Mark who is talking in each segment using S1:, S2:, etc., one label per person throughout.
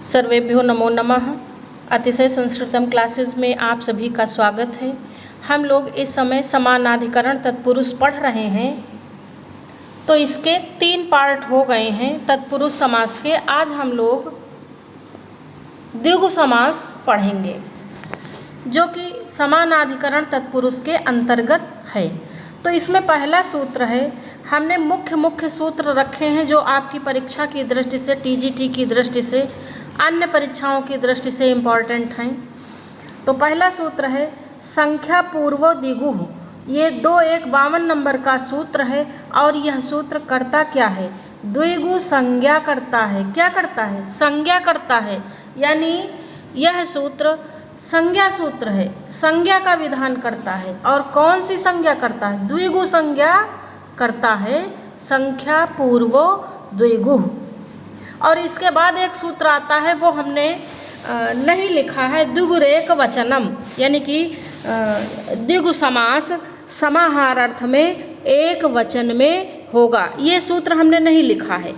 S1: सर्वेभ्यो नमो नमः। अतिशय संस्कृतम क्लासेस में आप सभी का स्वागत है। हम लोग इस समय समानाधिकरण तत्पुरुष पढ़ रहे हैं, तो इसके 3 पार्ट हो गए हैं तत्पुरुष समास के। आज हम लोग द्विगु समास पढ़ेंगे, जो कि समानाधिकरण तत्पुरुष के अंतर्गत है। तो इसमें पहला सूत्र है, हमने मुख्य सूत्र रखे हैं जो आपकी परीक्षा की दृष्टि से, टीजीटी की दृष्टि से, अन्य परीक्षाओं की दृष्टि से इम्पॉर्टेंट हैं। तो पहला सूत्र है संख्या पूर्व द्विगु। ये 2152 नंबर का सूत्र है और यह सूत्र करता क्या है? द्विगु संज्ञा करता है। क्या करता है? संज्ञा करता है। यानी यह सूत्र संज्ञा सूत्र है, संज्ञा का विधान करता है। और कौन सी संज्ञा करता है? द्विगु संज्ञा करता है, संख्या पूर्व द्विगु। और इसके बाद एक सूत्र आता है, वो हमने नहीं लिखा है, द्विगुरेक वचनम, यानी कि द्विगु समास समाहार अर्थ में एक वचन में होगा। ये सूत्र हमने नहीं लिखा है।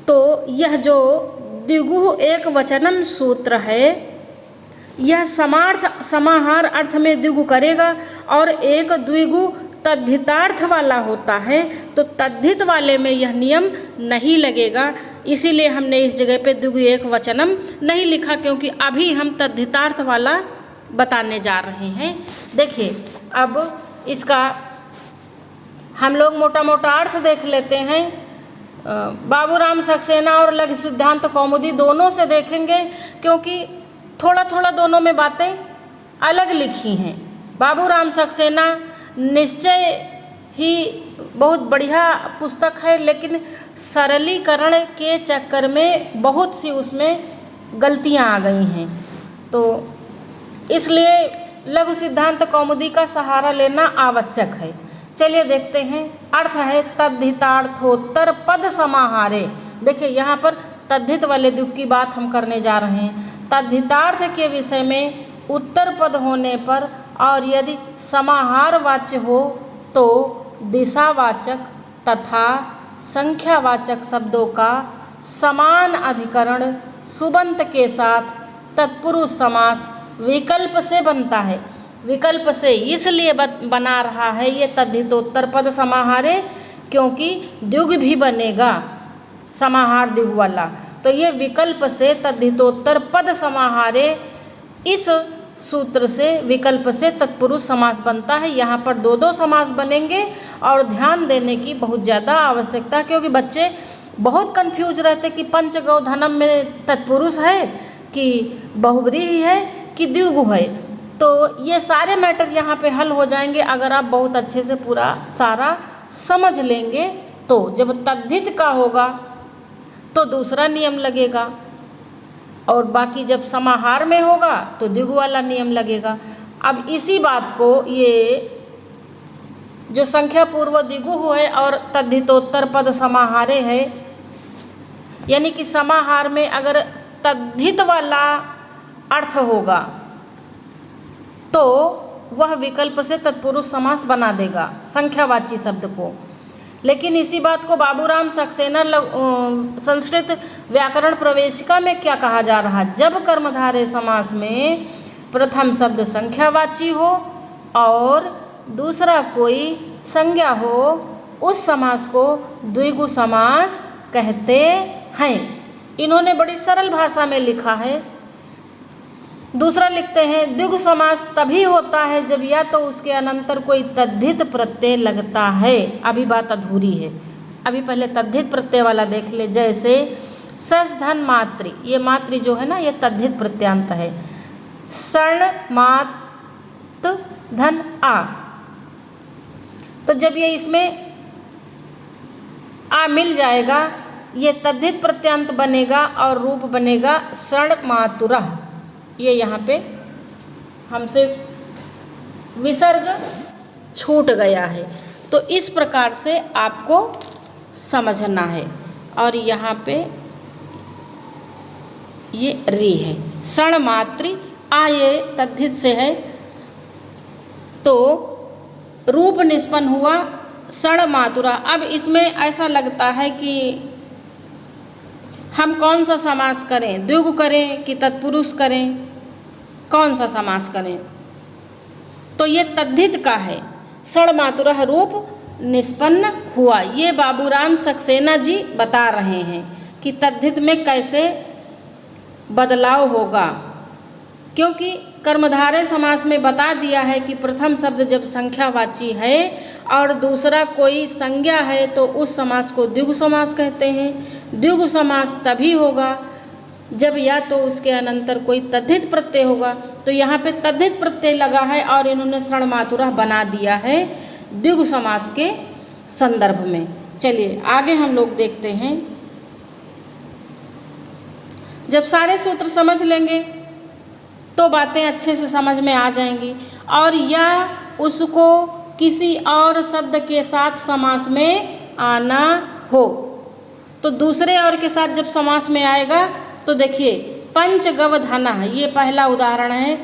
S1: तो यह जो द्विगु एक वचनम सूत्र है, यह समाहार अर्थ में द्विगु करेगा और एक द्विगु तद्धितार्थ वाला होता है, तो तद्धित वाले में यह नियम नहीं लगेगा। इसीलिए हमने इस जगह पे द्विगु एक वचनम नहीं लिखा, क्योंकि अभी हम तद्धितार्थ वाला बताने जा रहे हैं। देखिए, अब इसका हम लोग मोटा मोटा अर्थ देख लेते हैं। बाबूराम सक्सेना और लघु सिद्धांत कौमुदी दोनों से देखेंगे, क्योंकि थोड़ा थोड़ा दोनों में बातें अलग लिखी हैं। बाबूराम सक्सेना निश्चय ही बहुत बढ़िया पुस्तक है, लेकिन सरलीकरण के चक्कर में बहुत सी उसमें गलतियां आ गई हैं। तो इसलिए लघु सिद्धांत कौमुदी का सहारा लेना आवश्यक है। चलिए देखते हैं। अर्थ है तद्धितार्थोत्तर पद समाहारे। देखिए, यहाँ पर तद्धित वाले द्विगु की बात हम करने जा रहे हैं। तद्धितार्थ के विषय में उत्तर पद होने पर और यदि समाहार वाच्य हो तो दिशावाचक तथा संख्यावाचक शब्दों का समान अधिकरण सुबंत के साथ तत्पुरुष समास विकल्प से बनता है। विकल्प से इसलिए बना रहा है ये तद्धितोत्तर पद समाहारे, क्योंकि द्विगु भी बनेगा समाहार द्विगु वाला। तो ये विकल्प से तद्धितोत्तर पद समाहारे, इस सूत्र से विकल्प से तत्पुरुष समास बनता है। यहाँ पर 2 समास बनेंगे और ध्यान देने की बहुत ज़्यादा आवश्यकता, क्योंकि बच्चे बहुत कंफ्यूज रहते कि पंचगौधनम में तत्पुरुष है कि बहुब्रीहि है कि द्विगु है। तो ये सारे मैटर यहाँ पे हल हो जाएंगे अगर आप बहुत अच्छे से पूरा सारा समझ लेंगे। तो जब तद्धित का होगा तो दूसरा नियम लगेगा, और बाकी जब समाहार में होगा तो द्विगु वाला नियम लगेगा। अब इसी बात को, ये जो संख्या पूर्व द्विगु है और तद्धितोत्तर पद समाहारे है, यानी कि समाहार में अगर तद्धित वाला अर्थ होगा तो वह विकल्प से तत्पुरुष समास बना देगा संख्यावाची शब्द को। लेकिन इसी बात को बाबूराम सक्सेना संस्कृत व्याकरण प्रवेशिका में क्या कहा जा रहा है? जब कर्मधारय समास में प्रथम शब्द संख्यावाची हो और दूसरा कोई संज्ञा हो, उस समास को द्विगु समास कहते हैं। इन्होंने बड़ी सरल भाषा में लिखा है। दूसरा लिखते हैं, द्विगु समास तभी होता है जब या तो उसके अनंतर कोई तद्धित प्रत्यय लगता है। अभी बात अधूरी है, अभी पहले तद्धित प्रत्यय वाला देख ले। जैसे सस धन मातृ, ये मातृ जो है ना, ये तद्धित प्रत्यांत है। सर्ण मात धन आ, तो जब ये इसमें आ मिल जाएगा, ये तद्धित प्रत्यांत बनेगा और रूप बनेगा सर्ण मातुरः। ये यहाँ पे हमसे विसर्ग छूट गया है, तो इस प्रकार से आपको समझना है। और यहाँ पे ये री है, सण मातृ आ, ये तद्धित से है, तो रूप निष्पन्न हुआ सण मातुरा। अब इसमें ऐसा लगता है कि हम कौन सा समास करें, द्विगु करें कि तत्पुरुष करें, कौन सा समास करें? तो ये तद्धित का है, षण्मातुरः रूप निष्पन्न हुआ। ये बाबूराम सक्सेना जी बता रहे हैं कि तद्धित में कैसे बदलाव होगा, क्योंकि कर्मधारय समास में बता दिया है कि प्रथम शब्द जब संख्यावाची है और दूसरा कोई संज्ञा है तो उस समास को द्विगु समास कहते हैं। द्विगु समास तभी होगा जब या तो उसके अनंतर कोई तद्धित प्रत्यय होगा। तो यहाँ पे तद्धित प्रत्यय लगा है और इन्होंने षण्मातुरः बना दिया है द्विगु समास के संदर्भ में। चलिए आगे हम लोग देखते हैं। जब सारे सूत्र समझ लेंगे तो बातें अच्छे से समझ में आ जाएंगी। और या उसको किसी और शब्द के साथ समास में आना हो तो दूसरे और के साथ जब समास में आएगा तो देखिए पंचगव धनः, ये पहला उदाहरण है।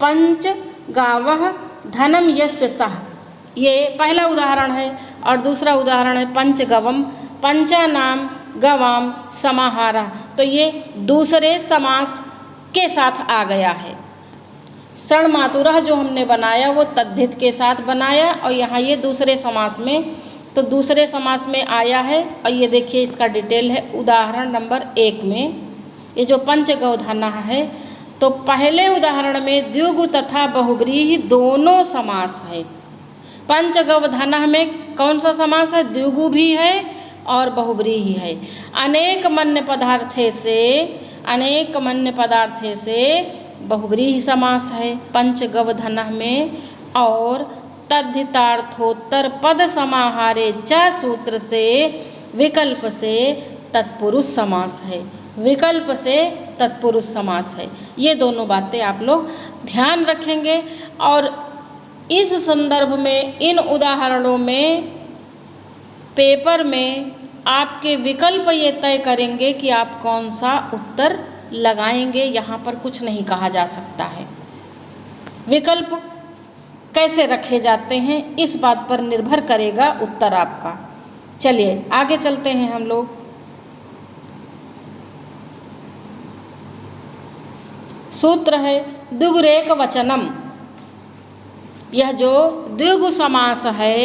S1: पंचगावः धनम यस्य सः, ये पहला उदाहरण है। और दूसरा उदाहरण है पंचगवम पंचानाम गवाम समाहारः, तो ये दूसरे समास के साथ आ गया है। षण्मातुरः जो हमने बनाया वो तद्धित के साथ बनाया और यहाँ ये दूसरे समास में, तो दूसरे समास में आया है। और ये देखिए इसका डिटेल है उदाहरण नंबर 1 में। ये जो पंचगव धनः है तो पहले उदाहरण में द्विगु तथा बहुब्रीहि दोनों समास है। पंचगव धनः में कौन सा समास है? द्विगु भी है और बहुब्रीहि है। अनेक मन्य पदार्थे से बहुब्रीहि समास है पंचगव धनः में। और तद्धितार्थोत्तर पद समाहारे च सूत्र से विकल्प से तत्पुरुष समास है। विकल्प से तत्पुरुष समास है। ये दोनों बातें आप लोग ध्यान रखेंगे और इस संदर्भ में इन उदाहरणों में पेपर में आपके विकल्प ये तय करेंगे कि आप कौन सा उत्तर लगाएंगे। यहाँ पर कुछ नहीं कहा जा सकता है। विकल्प कैसे रखे जाते हैं इस बात पर निर्भर करेगा उत्तर आपका। चलिए आगे चलते हैं हम लोग। सूत्र है द्विगुरेक वचनम। यह जो द्विगु समास है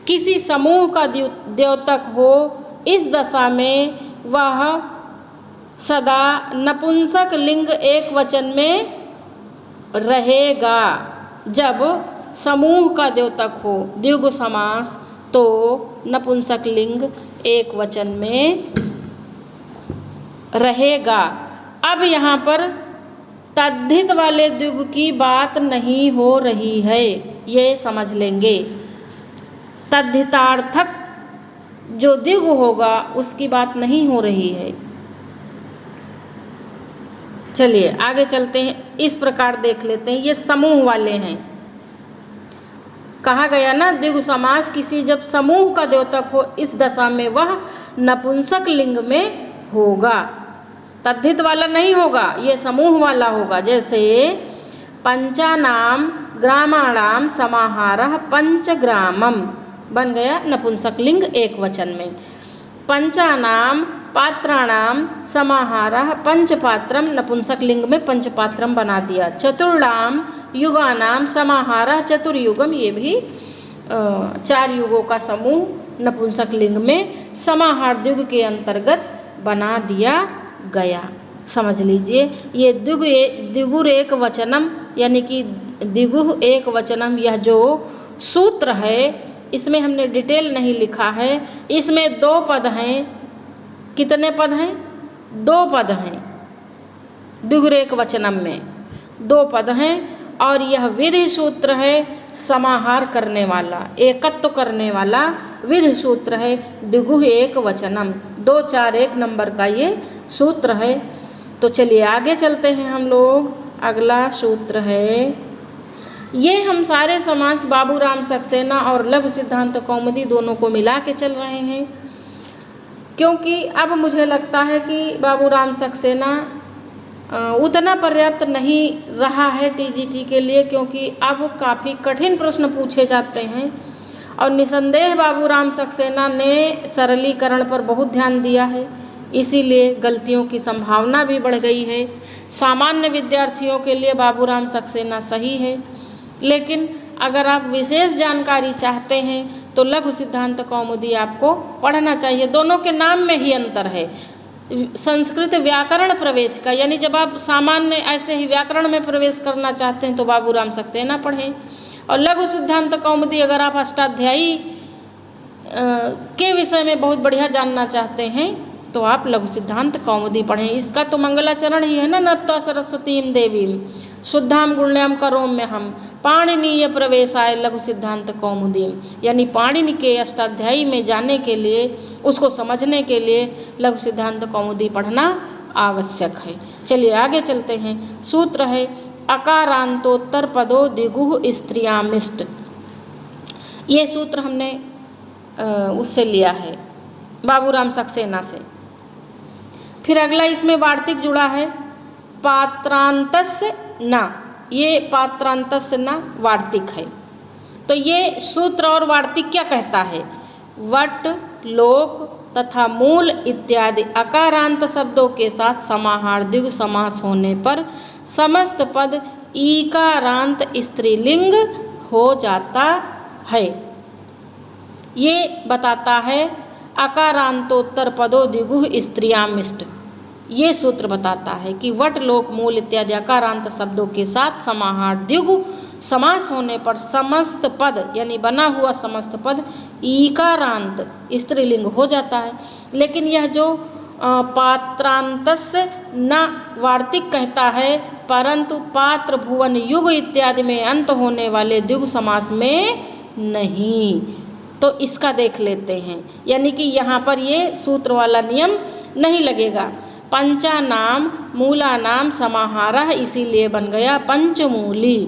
S1: किसी समूह का द्योतक हो इस दशा में वह सदा नपुंसक लिंग एक वचन में रहेगा। जब समूह का द्योतक हो द्विगु समास तो नपुंसक लिंग एक वचन में रहेगा। अब यहाँ पर तद्धित वाले द्विगु की बात नहीं हो रही है, ये समझ लेंगे। तद्धितार्थक जो द्विगु होगा उसकी बात नहीं हो रही है। चलिए आगे चलते हैं। इस प्रकार देख लेते हैं। ये समूह वाले हैं। कहा गया ना द्विगु समास किसी जब समूह का द्योतक हो इस दशा में वह नपुंसक लिंग में होगा। तद्धित वाला नहीं होगा, ये समूह वाला होगा। जैसे पंचानाम ग्रामाणाम समाहारः पंचग्रामम बन गया नपुंसक लिंग एक वचन में। पंचानाम पात्राणाम समाहारः पंचपात्रम नपुंसक लिंग में पंचपात्रम बना दिया। चतुर्णाम युगानाम समाहारः चतुर्युगम, ये भी 4 युगों का समूह नपुंसक लिंग में समाहार द्विगु के अंतर्गत बना दिया गया। समझ लीजिए ये द्विगुर एक वचनम यानी कि द्विगु एक वचनम, यह जो सूत्र है इसमें हमने डिटेल नहीं लिखा है। इसमें 2 पद हैं। कितने पद हैं? 2 पद हैं। द्विगुर एक वचनम में 2 पद हैं और यह विधि सूत्र है समाहार करने वाला, एकत्व करने वाला विधि सूत्र है द्विगु एक वचनम। 2 4 1 नंबर का ये सूत्र है। तो चलिए आगे चलते हैं हम लोग। अगला सूत्र है, ये हम सारे समास बाबूराम सक्सेना और लघु सिद्धांत कौमुदी दोनों को मिला के चल रहे हैं, क्योंकि अब मुझे लगता है कि बाबूराम सक्सेना उतना पर्याप्त नहीं रहा है टीजीटी के लिए, क्योंकि अब काफ़ी कठिन प्रश्न पूछे जाते हैं। और निसंदेह बाबूराम सक्सेना ने सरलीकरण पर बहुत ध्यान दिया है। इसीलिए गलतियों की संभावना भी बढ़ गई है। सामान्य विद्यार्थियों के लिए बाबूराम सक्सेना सही है, लेकिन अगर आप विशेष जानकारी चाहते हैं तो लघु सिद्धांत कौमुदी आपको पढ़ना चाहिए। दोनों के नाम में ही अंतर है। संस्कृत व्याकरण प्रवेश का, यानी जब आप सामान्य ऐसे ही व्याकरण में प्रवेश करना चाहते हैं तो बाबूराम सक्सेना पढ़ें, और लघु सिद्धांत कौमुदी अगर आप अष्टाध्यायी के विषय में बहुत बढ़िया जानना चाहते हैं तो आप लघु सिद्धांत कौमुदी पढ़ें। इसका तो मंगलाचरण ही है ना, नत्वा सरस्वतीम देवीम शुद्धाम गुण्याम करोम्यहम पाणिनीय प्रवेशाय लघु सिद्धांत कौमुदी, यानी पाणिनि के अष्टाध्यायी में जाने के लिए, उसको समझने के लिए लघु सिद्धांत कौमुदी पढ़ना आवश्यक है। चलिए आगे चलते हैं। सूत्र है अकारांतोत्तर पदो द्विगुः स्त्रियामिष्ट। ये सूत्र हमने उससे लिया है, बाबूराम सक्सेना से। फिर अगला इसमें वार्तिक जुड़ा है पात्रांतस्य न, ये पात्रांतस्य न वार्तिक है। तो ये सूत्र और वार्तिक क्या कहता है? वट, लोक तथा मूल इत्यादि अकारांत शब्दों के साथ समाहार द्विगु समास होने पर समस्त पद ईकारांत स्त्रीलिंग हो जाता है। ये बताता है अकारांतोत्तर पदो द्विगुः स्त्रियामिष्ट। ये सूत्र बताता है कि वट, लोक, मूल इत्यादि अकारांत शब्दों के साथ समाहार द्विगु समास होने पर समस्त पद, यानी बना हुआ समस्त पद ईकारांत स्त्रीलिंग हो जाता है। लेकिन यह जो पात्रांतस्य न वार्तिक कहता है, परंतु पात्र, भुवन, युग इत्यादि में अंत होने वाले द्विगु समास में नहीं। तो इसका देख लेते हैं, यानी कि यहाँ पर ये सूत्र वाला नियम नहीं लगेगा। पंचानाम मूलानाम समाहारः, इसीलिए बन गया पंचमूली।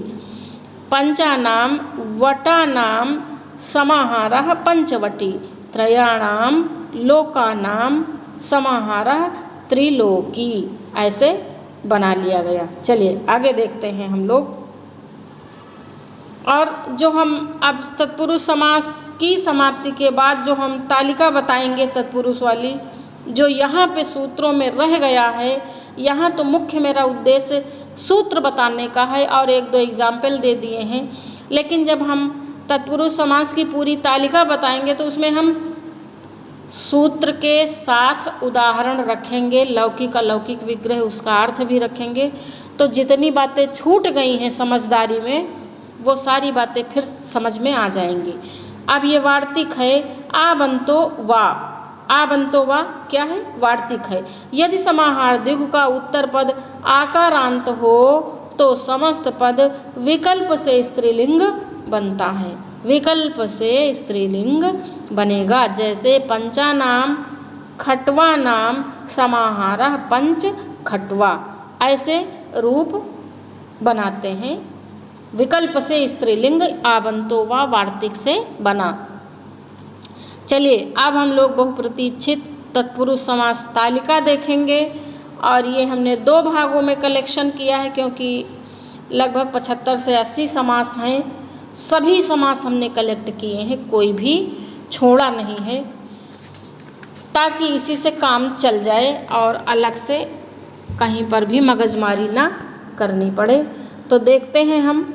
S1: पंचानाम वटानाम समाहारः पंचवटी। त्रयाणाम लोकानाम समाहारः त्रिलोकी। ऐसे बना लिया गया। चलिए आगे देखते हैं हम लोग। और जो हम अब तत्पुरुष समास की समाप्ति के बाद जो हम तालिका बताएंगे तत्पुरुष वाली, जो यहाँ पे सूत्रों में रह गया है, यहाँ तो मुख्य मेरा उद्देश्य सूत्र बताने का है और एक दो एग्जाम्पल दे दिए हैं। लेकिन जब हम तत्पुरुष समास की पूरी तालिका बताएंगे तो उसमें हम सूत्र के साथ उदाहरण रखेंगे, लौकिक अलौकिक विग्रह, उसका अर्थ भी रखेंगे। तो जितनी बातें छूट गई हैं समझदारी में, वो सारी बातें फिर समझ में आ जाएंगी। अब ये वार्तिक है आबंतो वा। आबंतो वा क्या है? वार्तिक है। यदि समाहार द्विगु का उत्तर पद आकारांत हो तो समस्त पद विकल्प से स्त्रीलिंग बनता है। विकल्प से स्त्रीलिंग बनेगा। जैसे पंचानाम खटवा नाम समाहारः पंच खटवा, ऐसे रूप बनाते हैं। विकल्प से स्त्रीलिंग आबंतो वा वार्तिक से बना। चलिए अब हम लोग बहुप्रतीक्षित तत्पुरुष समास तालिका देखेंगे। और ये हमने दो भागों में कलेक्शन किया है, क्योंकि लगभग 75 से 80 समास हैं। सभी समास हमने कलेक्ट किए हैं, कोई भी छोड़ा नहीं है, ताकि इसी से काम चल जाए और अलग से कहीं पर भी मगजमारी ना करनी पड़े। तो देखते हैं हम,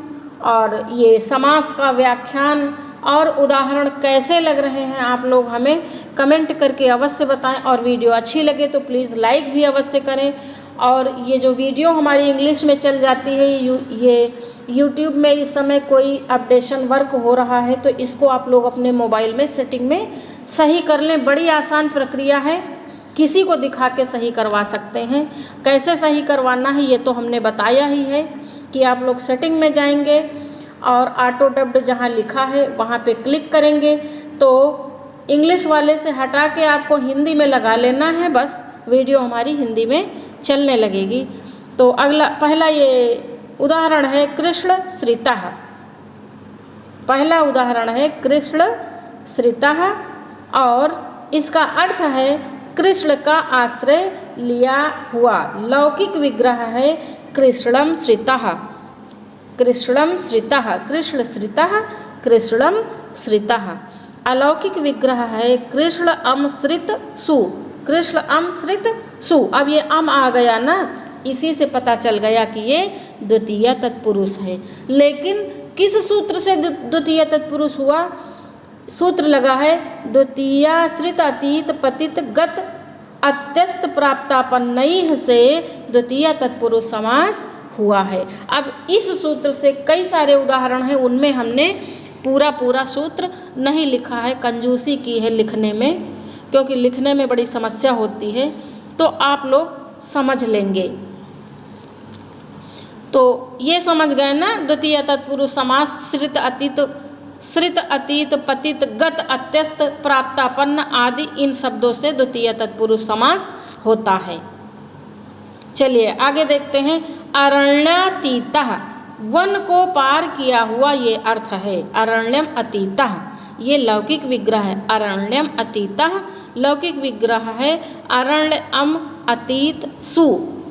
S1: और ये समास का व्याख्यान और उदाहरण कैसे लग रहे हैं आप लोग हमें कमेंट करके अवश्य बताएं। और वीडियो अच्छी लगे तो प्लीज़ लाइक भी अवश्य करें। और ये जो वीडियो हमारी इंग्लिश में चल जाती है, ये यूट्यूब में इस समय कोई अपडेशन वर्क हो रहा है, तो इसको आप लोग अपने मोबाइल में सेटिंग में सही कर लें। बड़ी आसान प्रक्रिया है, किसी को दिखा के सही करवा सकते हैं। कैसे सही करवाना है ये तो हमने बताया ही है कि आप लोग सेटिंग में जाएंगे और ऑटो डब्ड जहाँ लिखा है वहाँ पे क्लिक करेंगे तो इंग्लिश वाले से हटा के आपको हिंदी में लगा लेना है। बस वीडियो हमारी हिंदी में चलने लगेगी। तो अगला पहला ये उदाहरण है कृष्ण श्रितः। पहला उदाहरण है कृष्ण श्रितः और इसका अर्थ है कृष्ण का आश्रय लिया हुआ। लौकिक विग्रह है कृष्णम श्रितः। कृष्णम श्रितः, कृष्ण श्रितः, कृष्णम श्रितः। अलौकिक विग्रह है कृष्ण अमश्रित सु। कृष्ण अम श्रित सु। अब ये अम आ गया ना, इसी से पता चल गया कि ये द्वितीय तत्पुरुष है। लेकिन किस सूत्र से द्वितीय तत्पुरुष हुआ? सूत्र लगा है द्वितीय श्रित अतीत पतित गत अत्यस्त प्राप्तापन्नैः से द्वितीय तत्पुरुष समास हुआ है। अब इस सूत्र से कई सारे उदाहरण हैं, उनमें हमने पूरा सूत्र नहीं लिखा है, कंजूसी की है लिखने में, क्योंकि लिखने में बड़ी समस्या होती है, तो आप लोग समझ लेंगे। तो ये समझ गए ना, द्वितीय तत्पुरुष समास श्रित अतीत पतित गत अत्यस्त प्राप्तापन्न आदि इन शब्दों से द्वितीय तत्पुरुष समास होता है। चलिए आगे देखते हैं। अरण्यातीतः, वन को पार किया हुआ, ये अर्थ है। अरण्यम अतीतः, ये लौकिक विग्रह है। अरण्यम अतीतः लौकिक विग्रह है। अरण्यम अतीत सु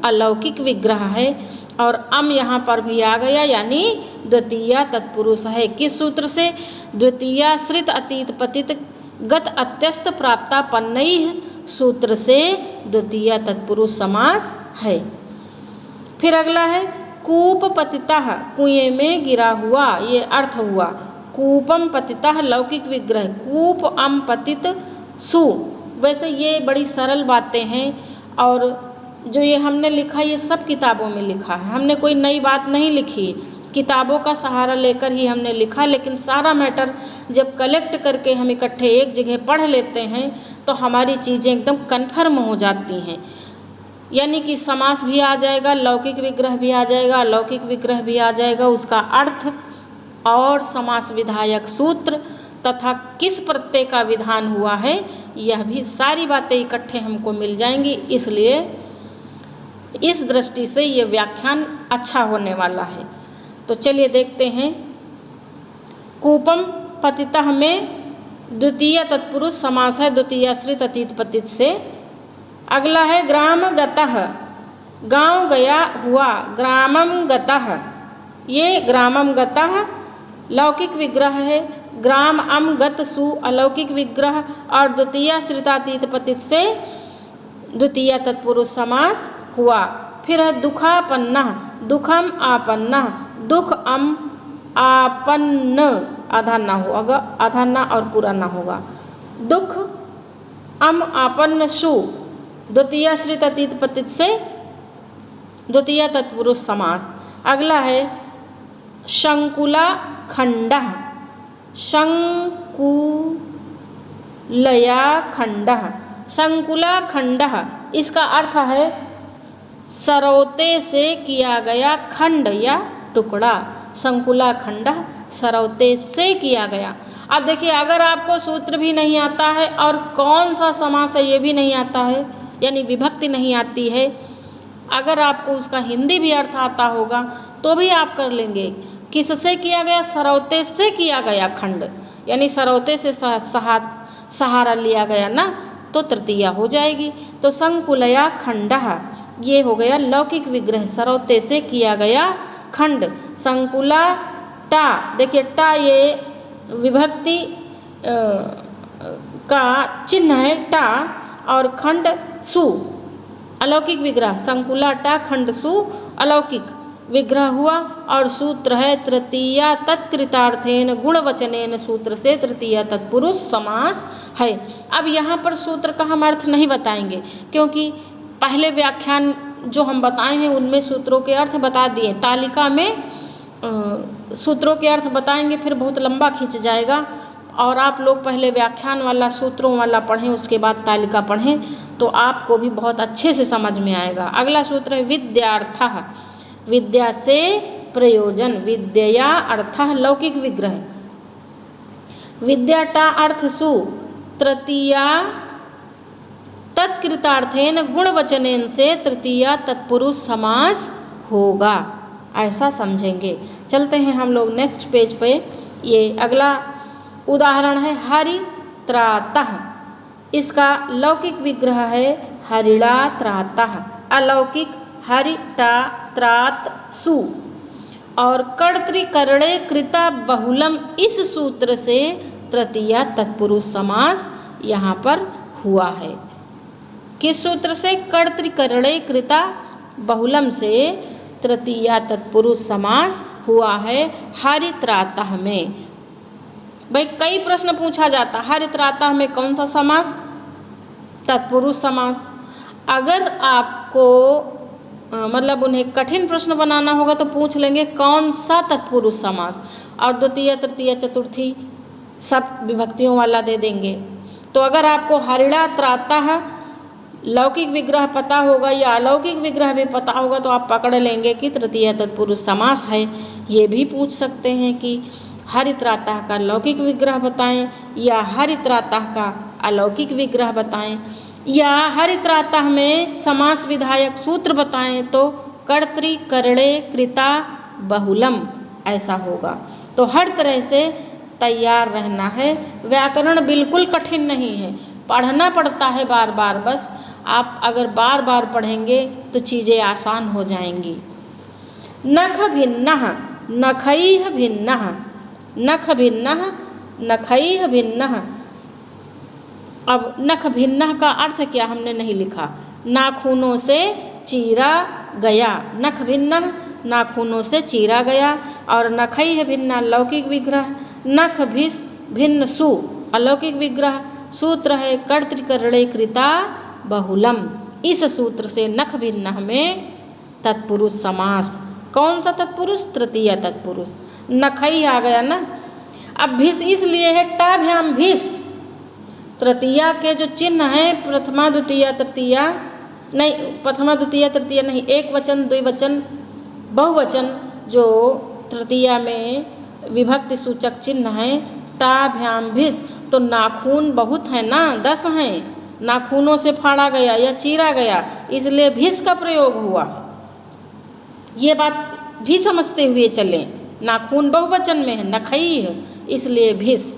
S1: अलौकिक विग्रह है। और अम यहाँ पर भी आ गया, यानी द्वितीय तत्पुरुष है। किस सूत्र से? द्वितीय श्रित अतीत पतित गत अत्यस्त प्राप्तापन्नैः सूत्र से द्वितीय तत्पुरुष समास है। फिर अगला है कूप पतितः, कुएं में गिरा हुआ, ये अर्थ हुआ। कूपम पतितः लौकिक विग्रह, कूप अम पतित सु। वैसे ये बड़ी सरल बातें हैं, और जो ये हमने लिखा ये सब किताबों में लिखा है, हमने कोई नई बात नहीं लिखी, किताबों का सहारा लेकर ही हमने लिखा। लेकिन सारा मैटर जब कलेक्ट करके हम इकट्ठे एक जगह पढ़ लेते हैं तो हमारी चीज़ें एकदम कन्फर्म हो जाती हैं। यानी कि समास भी आ जाएगा, लौकिक विग्रह भी आ जाएगा, अलौकिक विग्रह भी आ जाएगा, उसका अर्थ और समास विधायक सूत्र तथा किस प्रत्यय का विधान हुआ है, यह भी सारी बातें इकट्ठे हमको मिल जाएंगी। इसलिए इस दृष्टि से ये व्याख्यान अच्छा होने वाला है। तो चलिए देखते हैं। कूपम पतितः में द्वितीय तत्पुरुष समास है, द्वितीय श्रित अतीत पतित से। अगला है ग्राम गतः, गांव गया हुआ। ग्रामम गतः, ये ग्रामम गतः लौकिक विग्रह है। ग्राम अम गत सु अलौकिक विग्रह, और द्वितीय श्रितातीत पतित से द्वितीय तत्पुरुष समास हुआ। फिर है दुखापन्ना, दुखम आपन्ना, दुख अम आपन्न, आधा ना होगा, आधा ना और पूरा ना होगा। दुख अम आपन्न सु द्वितीय श्रित अतीत पतित से द्वितीय तत्पुरुष समास। अगला है शंकुला खंडः, शंकुलया खंडः, शंकुला खंडः, इसका अर्थ है सरौते से किया गया खंड या टुकड़ा। संकुला खंडः सरौते से किया गया। अब देखिए, अगर आपको सूत्र भी नहीं आता है और कौन सा समास है ये भी नहीं आता है, यानी विभक्ति नहीं आती है, अगर आपको उसका हिंदी भी अर्थ आता होगा तो भी आप कर लेंगे। किससे किया गया? सरौते से किया गया खंड, यानी सरौते से सहारा लिया गया ना, तो तृतीया हो जाएगी। तो संकुलया खंडः ये हो गया लौकिक विग्रह, सरौते से किया गया खंड। संकुला टा, देखिए टा ये विभक्ति का चिन्ह है टा, और खंड सु अलौकिक विग्रह। संकुला टा खंड सु अलौकिक विग्रह हुआ, और सूत्र है तृतीया तत्कृतार्थेन गुणवचनेन सूत्र से तृतीया तत्पुरुष समास है। अब यहाँ पर सूत्र का हम अर्थ नहीं बताएंगे, क्योंकि पहले व्याख्यान जो हम बताए हैं उनमें सूत्रों के अर्थ बता दिए। तालिका में सूत्रों के अर्थ बताएंगे फिर बहुत लंबा खींच जाएगा, और आप लोग पहले व्याख्यान वाला सूत्रों वाला पढ़ें, उसके बाद तालिका पढ़ें, तो आपको भी बहुत अच्छे से समझ में आएगा। अगला सूत्र है विद्यार्थः, विद्या से प्रयोजन। विद्या अर्थः लौकिक विग्रह। विद्याटा अर्थ सु तृतीया तत्कृतार्थेन गुणवचनेन से तृतीया तत्पुरुष समास होगा, ऐसा समझेंगे। चलते हैं हम लोग नेक्स्ट पेज पे। ये अगला उदाहरण है हरित्रातः, इसका लौकिक विग्रह है हरिणा त्रातः, अलौकिक हरिटा त्रात सु, और कर्तृकर्णे कृता बहुलम इस सूत्र से तृतीया तत्पुरुष समास यहाँ पर हुआ है। किस सूत्र से? कर्तृकरणे कृता बहुलम से तृतीया तत्पुरुष समास हुआ है हरित्रातः में। भाई कई प्रश्न पूछा जाता, हरित्रातः में कौन सा समास? तत्पुरुष समास। अगर आपको मतलब उन्हें कठिन प्रश्न बनाना होगा तो पूछ लेंगे कौन सा तत्पुरुष समास, और द्वितीय तृतीय चतुर्थी सब विभक्तियों वाला दे देंगे। तो अगर आपको हरिणा त्रातः लौकिक विग्रह पता होगा या अलौकिक विग्रह भी पता होगा तो आप पकड़ लेंगे कि तृतीय तत्पुरुष समास है। ये भी पूछ सकते हैं कि हरित्रातः का लौकिक विग्रह बताएं या हरित्रातः का अलौकिक विग्रह बताएं, या हरित्रातः में समास विधायक सूत्र बताएं तो कर्तृकरणे कृता बहुलम ऐसा होगा। तो हर तरह से तैयार रहना है। व्याकरण बिल्कुल कठिन नहीं है, पढ़ना पड़ता है बार बार। बस आप अगर बार बार पढ़ेंगे तो चीज़ें आसान हो जाएंगी। नख भिन्नः नखैः भिन्नः, नख भिन्नः नखैः भिन्नः। अब नख भिन्नः का अर्थ क्या हमने नहीं लिखा। नाखूनों से चीरा गया, नख भिन्नः नाखूनों से चीरा गया। और नखैः भिन्नः लौकिक विग्रह, नख भिस भिन्न सु अलौकिक विग्रह। सूत्र है कर्तृकरणे कृता बहुलम। इस सूत्र से नख भिन्नः में तत्पुरुष समास। कौन सा तत्पुरुष? तृतीय तत्पुरुष। नखई आ गया ना। अब भिस इसलिए है टाभ्याम भिस, तृतीया के जो चिन्ह हैं प्रथमा द्वितीय तृतीया नहीं, प्रथमा द्वितीय तृतीया नहीं, एक वचन द्विवचन बहुवचन जो तृतीया में विभक्ति सूचक चिन्ह हैं टाभ्याम भिस। तो नाखून बहुत है ना, 10 हैं, नाखूनों से फाड़ा गया या चीरा गया, इसलिए भिस का प्रयोग हुआ। ये बात भी समझते हुए चलें। नाखून बहुवचन में है, नखैः, इसलिए भिस।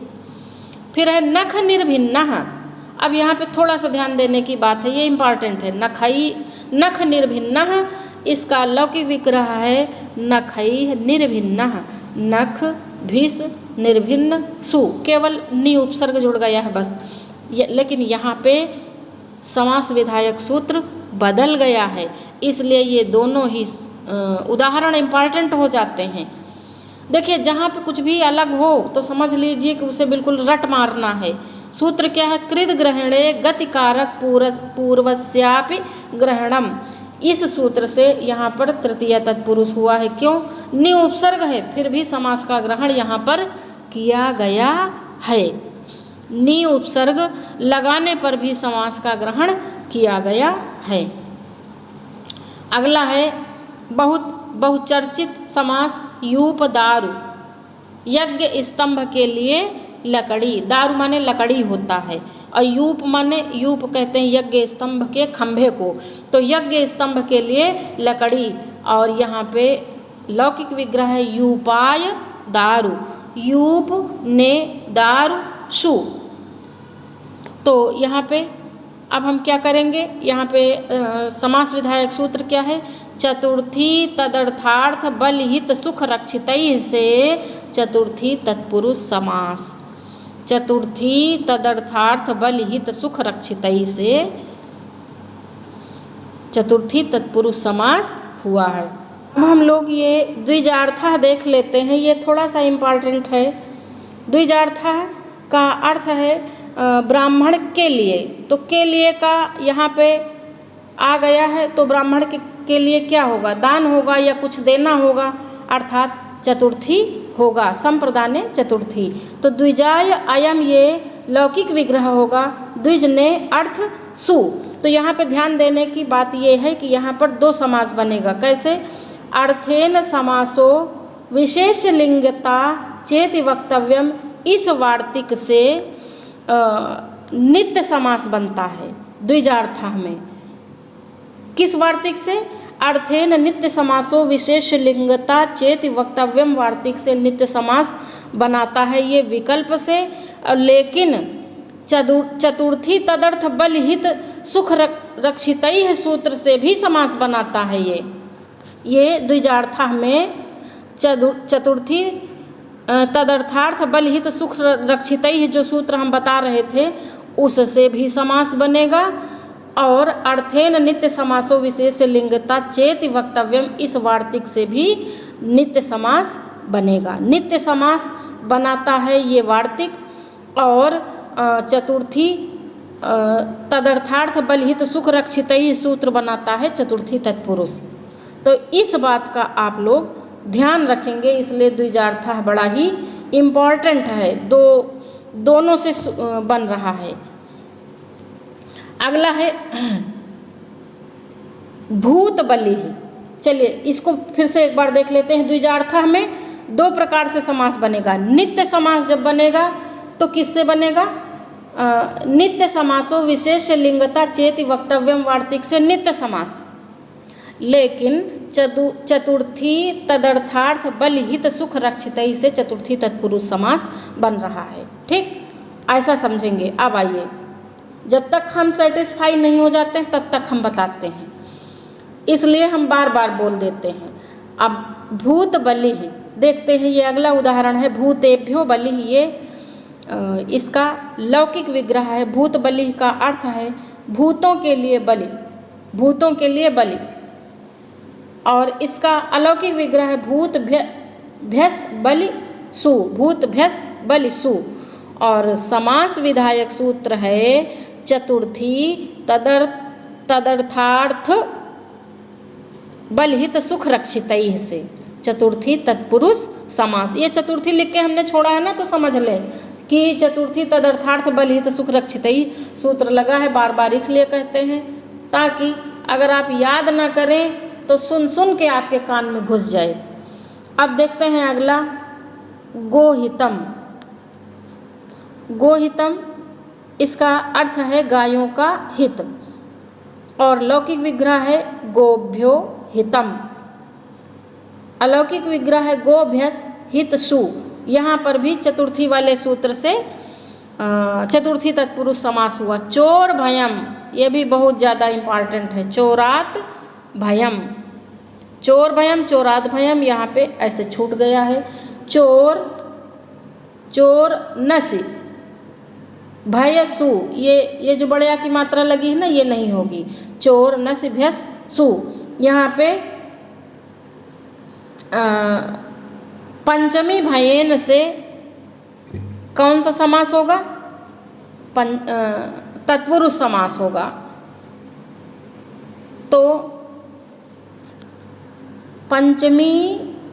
S1: फिर है नख निर्भिन्नः। अब यहाँ पे थोड़ा सा ध्यान देने की बात है, ये इम्पॉर्टेंट है। नख निर्भिन्नः, इसका लौकिक विग्रह है नखैः निर्भिन्नः। नख भिस निर्भिन्न सु, केवल नि उपसर्ग जुड़ गया है बस। लेकिन यहाँ पे समास विधायक सूत्र बदल गया है, इसलिए ये दोनों ही उदाहरण इम्पॉर्टेंट हो जाते हैं। देखिए जहाँ पे कुछ भी अलग हो तो समझ लीजिए कि उसे बिल्कुल रट मारना है। सूत्र क्या है? कृत ग्रहणे गतिकारक पूर्वस्यापि ग्रहणम। इस सूत्र से यहाँ पर तृतीय तत्पुरुष हुआ है। क्यों? नि उपसर्ग है, फिर भी समास का ग्रहण यहाँ पर किया गया है। नि उपसर्ग लगाने पर भी समास का ग्रहण किया गया है। अगला है बहुचर्चित समास यूप दारु। यज्ञ स्तंभ के लिए लकड़ी, दारु माने लकड़ी होता है, और यूप माने, यूप कहते हैं यज्ञ स्तंभ के खंभे को, तो यज्ञ स्तंभ के लिए लकड़ी। और यहाँ पे लौकिक विग्रह है यूपाय दारु, यूप ने दारु शु। तो यहाँ पे अब हम क्या करेंगे? यहाँ पे समास विधायक सूत्र क्या है? चतुर्थी तदर्थार्थ बलहित सुख रक्षितैः से चतुर्थी तत्पुरुष समास। चतुर्थी तदर्थार्थ बलहित सुख रक्षितैः से चतुर्थी तत्पुरुष समास हुआ है। अब हम लोग ये द्विजार्थः देख लेते हैं, ये थोड़ा सा इम्पॉर्टेंट है। द्विजार्थः का अर्थ है ब्राह्मण के लिए, तो के लिए का यहाँ पे आ गया है, तो ब्राह्मण के लिए क्या होगा? दान होगा या कुछ देना होगा, अर्थात चतुर्थी होगा, संप्रदाने चतुर्थी। तो द्विजाय अयम ये लौकिक विग्रह होगा, द्विज ने अर्थ सु। तो यहाँ पे ध्यान देने की बात ये है कि यहाँ पर 2 समास बनेगा। कैसे? अर्थेन समासो विशेष लिंगता चेति वक्तव्यम, इस वार्तिक से नित्य समास बनता है द्विजार्थः में। किस वार्तिक से? अर्थेन नित्य समासो विशेष लिंगता चेति वक्तव्यम वार्तिक से नित्य समास बनाता है ये विकल्प से। लेकिन चतुर्थी तदर्थ बलहित सुख रक्षितैः सूत्र से भी समास बनाता है ये द्विजार्थः में चतुर्थी तदर्थार्थ बलहित सुख रक्षितैः जो सूत्र हम बता रहे थे उससे भी समास बनेगा। और अर्थेन नित्य समासो विशेष लिंगता चेति वक्तव्यम, इस वार्तिक से भी नित्य समास बनेगा। नित्य समास बनाता है ये वार्तिक। और चतुर्थी तदर्थार्थ बलहित सुख रक्षितई सूत्र बनाता है चतुर्थी तत्पुरुष। तो इस बात का आप लोग ध्यान रखेंगे, इसलिए द्विजार्थ बड़ा ही इम्पॉर्टेंट है, दोनों से बन रहा है। अगला है भूत बलि। चलिए इसको फिर से एक बार देख लेते हैं। द्विजार्थ में दो प्रकार से समास बनेगा। नित्य समास जब बनेगा तो किससे बनेगा? नित्य समासो विशेष लिंगता चेति वक्तव्यम वार्तिक से नित्य समास। लेकिन चतुर्थी तदर्थार्थ बलहित सुख रक्षितई से चतुर्थी तत्पुरुष समास बन रहा है। ठीक, ऐसा समझेंगे। अब आइए, जब तक हम सेटिस्फाई नहीं हो जाते हैं तब तक हम बताते हैं, इसलिए हम बार बार बोल देते हैं। अब भूत बलि देखते हैं। ये अगला उदाहरण है भूतेभ्यो बलि। ये इसका लौकिक विग्रह है। भूत बलि का अर्थ है भूतों के लिए बलि, भूतों के लिए बलि। और इसका अलौकिक विग्रह है भूत भ्यस बलि सु, भूत भ्यस बलि सु। और समास विधायक सूत्र है चतुर्थी तदर्थार्थ बलहित सुख रक्षितई से चतुर्थी तत्पुरुष समास। ये चतुर्थी लिख के हमने छोड़ा है ना, तो समझ लें कि चतुर्थी तदर्थार्थ बलहित सुख रक्षितई सूत्र लगा है। बार बार इसलिए कहते हैं ताकि अगर आप याद ना करें तो सुन सुन के आपके कान में घुस जाए। अब देखते हैं अगला गोहितम। गोहितम इसका अर्थ है गायों का हित। और लौकिक विग्रह है गोभ्यो हितम। अलौकिक विग्रह है गोभ्यस हित सु। यहाँ पर भी चतुर्थी वाले सूत्र से चतुर्थी तत्पुरुष समास हुआ। चोर भयम, ये भी बहुत ज़्यादा इम्पॉर्टेंट है। चोरात भयम, चोर भयम चोरात भयम, यहाँ पे ऐसे छूट गया है। चोर चोर नसि भय सु, ये जो बड़े आ की मात्रा लगी है ना, ये नहीं होगी। चोर नसि भयस सु। यहाँ पे पंचमी भयेन से कौन सा समास होगा? तत्पुरुष समास होगा। तो पंचमी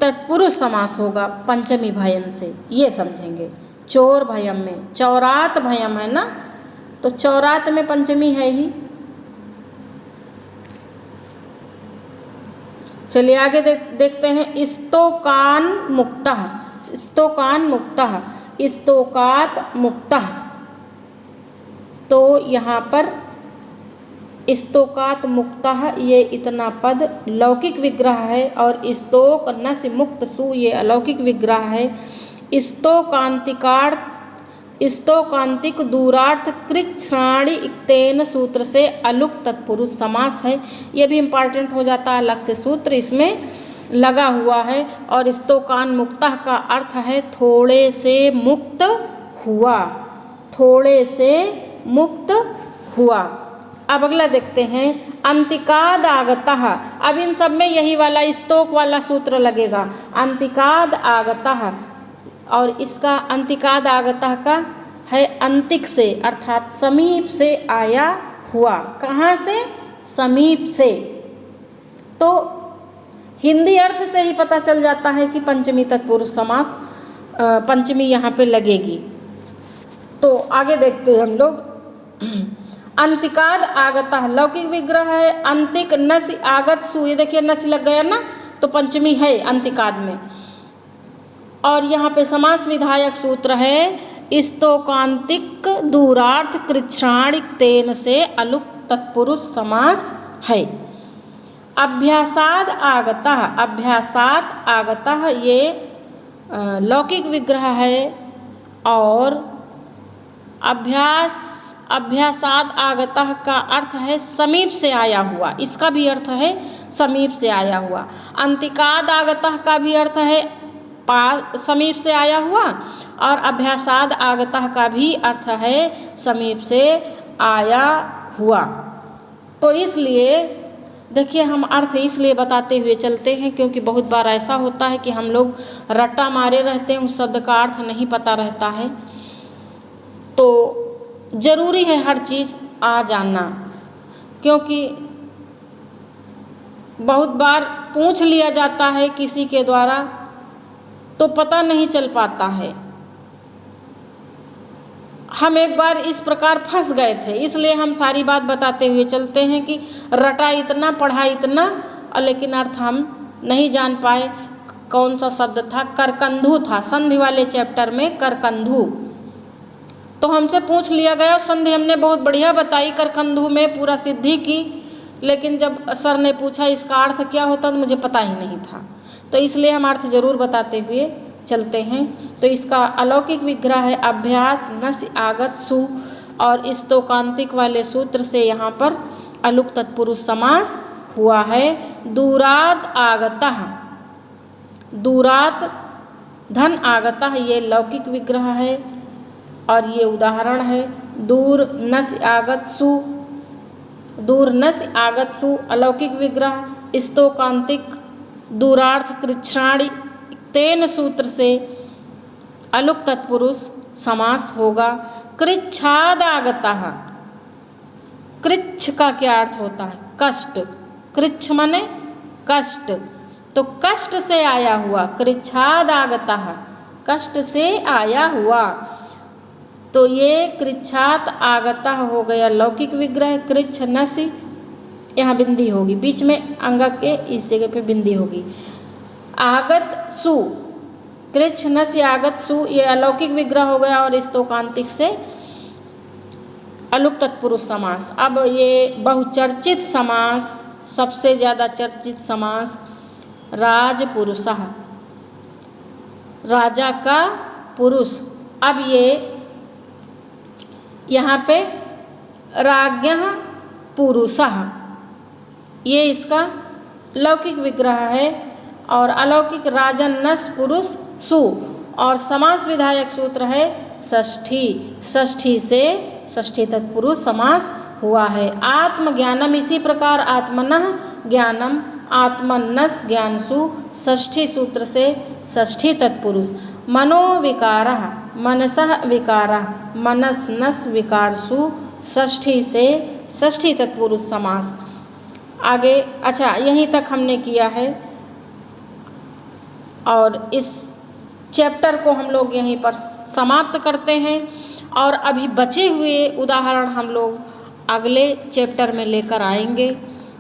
S1: तत्पुरुष समास होगा पंचमी भयन से, ये समझेंगे। चोर भयम में चौरात भयम है ना, तो चौरात में पंचमी है ही। चलिए आगे देखते हैं। स्तोकान मुक्तः, स्तोकान मुक्तः, स्तोकात मुक्तः। तो यहाँ पर स्तोकात मुक्तः ये इतना पद लौकिक विग्रह है। और स्तोक नस्य मुक्त सु ये अलौकिक विग्रह है। स्तोकांतिक दूरार्थ कृच्छ्राणि इक्तेन सूत्र से अलुक तत्पुरुष समास है। ये भी इम्पॉर्टेंट हो जाता है, अलग से सूत्र इसमें लगा हुआ है। और स्तोकान मुक्तः का अर्थ है थोड़े से मुक्त हुआ, थोड़े से मुक्त हुआ। अब अगला देखते हैं अंतिकाद आगतः। अब इन सब में यही वाला स्तोक वाला सूत्र लगेगा, अंतिकाद आगतः। और इसका अंतिकाद आगतः का है अंतिक से, अर्थात समीप से आया हुआ। कहाँ से? समीप से। तो हिंदी अर्थ से ही पता चल जाता है कि पंचमी तत्पुरुष समास पंचमी यहाँ पे लगेगी। तो आगे देखते हैं हम लोग। अंतिकाद आगतः लौकिक विग्रह है। अंतिक नसि आगत सु, ये देखिए नसि लग गया ना, तो पंचमी है अंतिकाद में। और यहाँ पे समास विधायक सूत्र है स्तोकांतिक दूरार्थ कृच्छ्राणिक तेन से अलुक तत्पुरुष समास है। अभ्यासाद आगतः, अभ्यासात आगतः ये लौकिक विग्रह है। और अभ्यासाद आगतः का अर्थ है समीप से आया हुआ, इसका भी अर्थ है समीप से आया हुआ। अंतिकाद आगतः का भी अर्थ है समीप से आया हुआ। और अभ्यासाद आगतः का भी अर्थ है समीप से आया हुआ। तो इसलिए देखिए, हम अर्थ इसलिए बताते हुए चलते हैं क्योंकि बहुत बार ऐसा होता है कि हम लोग रट्टा मारे रहते हैं, उस शब्द का अर्थ नहीं पता रहता है। तो ज़रूरी है हर चीज़ आ जानना, क्योंकि बहुत बार पूछ लिया जाता है किसी के द्वारा तो पता नहीं चल पाता है। हम एक बार इस प्रकार फंस गए थे, इसलिए हम सारी बात बताते हुए चलते हैं कि रटा इतना, पढ़ा इतना, और लेकिन अर्थ हम नहीं जान पाए। कौन सा शब्द था? करकंधू था, संधि वाले चैप्टर में करकंधू। तो हमसे पूछ लिया गया, संधि हमने बहुत बढ़िया बताई करकंधू में, पूरा सिद्धि की, लेकिन जब सर ने पूछा इसका अर्थ क्या होता तो मुझे पता ही नहीं था। तो इसलिए हम अर्थ जरूर बताते हुए चलते हैं। तो इसका अलौकिक विग्रह है अभ्यास नस्य आगत सु, और इस तोकांतिक वाले सूत्र से यहाँ पर अलुक तत्पुरुष समास हुआ है। दूरात आगतः, दूरात धन आगतः, ये लौकिक विग्रह है और ये उदाहरण है। दूर नस्य आगत सु, दूर नस्य आगत सु अलौकिक विग्रह। स्तोकांतिक दूरार्थ कृच्छ्राणि तेन सूत्र से अलुक तत्पुरुष समास होगा। कृच्छाद आगतः, कृच्छ का क्या अर्थ होता है? कष्ट। कृच्छ माने कष्ट, तो कष्ट से आया हुआ, कृच्छाद आगतः, कष्ट से आया हुआ। तो ये कृच्छात आगतः हो गया लौकिक विग्रह। कृच्छ नसि, यहाँ बिंदी होगी बीच में, अंग के इस जगह पे बिंदी होगी। आगत सु, कृच्छ नस्य आगत सु, ये अलौकिक विग्रह हो गया और स्तोकांतिक से अलुक तत्पुरुष समास। अब ये बहुचर्चित समास, सबसे ज़्यादा चर्चित समास राजपुरुषः, राजा का पुरुष। अब ये यहाँ पे राज्ञः पुरुषः, ये इसका लौकिक विग्रह है, और अलौकिक राजन्नस पुरुष सु, और समास विधायक सूत्र है षष्ठी। षष्ठी से षष्ठी तत्पुरुष समास हुआ है। आत्मज्ञानम, इसी प्रकार आत्मनः ज्ञानम, आत्मन्नस ज्ञानसु, षष्ठी सूत्र से षष्ठी तत्पुरुष। मनोविकारः, मनसः विकारः, मनसनस विकारसु, षष्ठी से षष्ठी तत्पुरुष समास। आगे अच्छा, यहीं तक हमने किया है और इस चैप्टर को हम लोग यहीं पर समाप्त करते हैं। और अभी बचे हुए उदाहरण हम लोग अगले चैप्टर में लेकर आएंगे।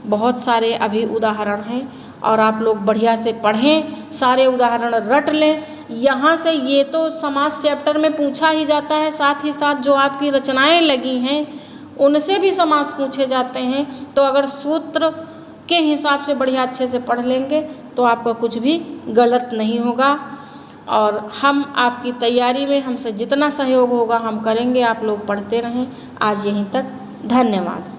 S1: बहुत सारे अभी उदाहरण हैं और आप लोग बढ़िया से पढ़ें, सारे उदाहरण रट लें। यहाँ से ये तो समास चैप्टर में पूछा ही जाता है, साथ ही साथ जो आपकी रचनाएं लगी हैं उनसे भी समास पूछे जाते हैं। तो अगर सूत्र के हिसाब से बढ़िया अच्छे से पढ़ लेंगे तो आपका कुछ भी गलत नहीं होगा। और हम आपकी तैयारी में हमसे जितना सहयोग होगा हम करेंगे। आप लोग पढ़ते रहें। आज यहीं तक, धन्यवाद।